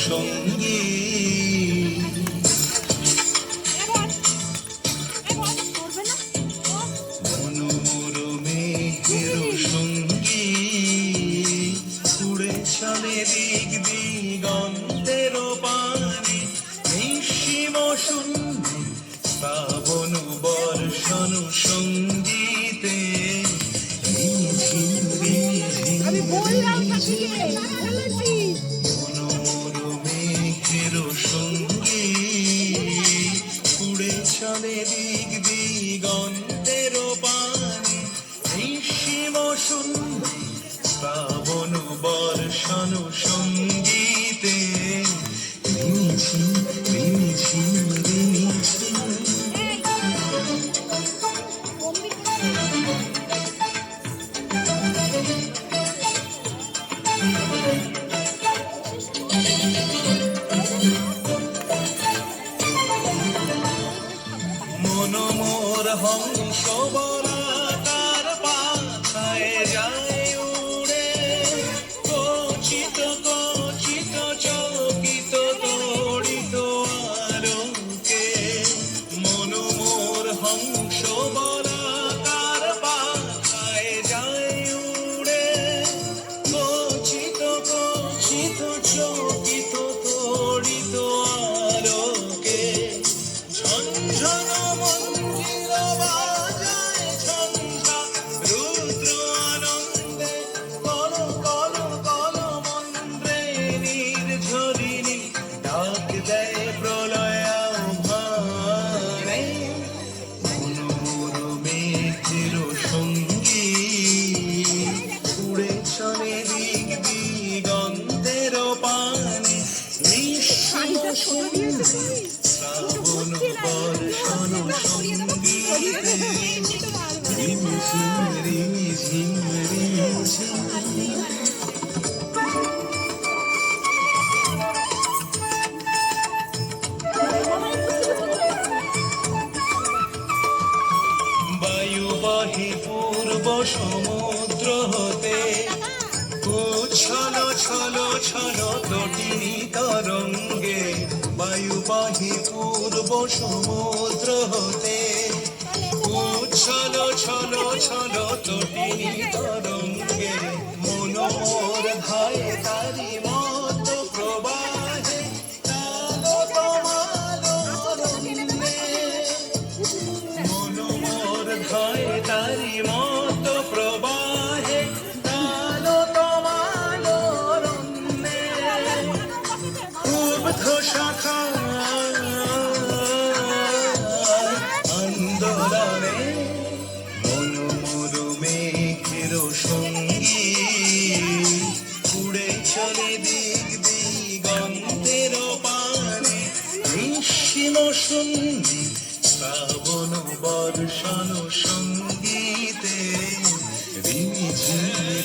সঙ্গী মনোমর মেঘের সঙ্গী উড়ে চলে দিক দিগন্তের পানে নিঃসীম শূন্যে শ্রাবণ বর্ষণ সঙ্গীতে সঙ্গী উড়ে চলে দিক দিগন্তের পানে নিঃসীম শূন্যে শ্রাবণ বর্ষণ সঙ্গীতে রিমিঝি রিমিঝি রিমিঝি মনোমর হংস বলাকার পাথায় যায় উড়ে কচিত কচিত চকিত তড়িত আলোকে মনোমর হংস বলাকার পাথায় যায় উড়ে কচিত কচিত চকিত তড়িত আলোকে ঝনঝন মন্দির বাজায় ঝঞ্ঝা রুদ্র আনন্দে কল কল কল মন্ত্রে নির্ঝরিণী ডাক দেয় প্রলয় আহ্বানে মনোমর মেঘের সঙ্গী উড়ে চলে দিক দিগন্তের পানে নিঃসীম শ্রাবণ বর্ষণ সঙ্গীতে রিমিঝিম রিমিঝিম রিমিঝিম বায়ু বাহি পূর্ব সমুদ্র হতে উচ্ছল ছল ছল তটিনী তরঙ্গে বায়ু বাহি পূর্ব সমুদ্র হতে উচ্ছল ছল ছল তটিনী তরঙ্গে মনোমর ধায় তারি মত প্রবাহে তালো তমালো রন্যে মনোমর ধায় তারি মত প্রবাহে তালো তমালো রন্যে ক্ষুব্ধ শাখা আন্দোলনে মনোমর মেঘের সঙ্গী উড়ে চলে দিক দিগন্তের পানে নিঃসীম শূন্যে শ্রাবণ বর্ষণ সঙ্গীতে রিমিঝিম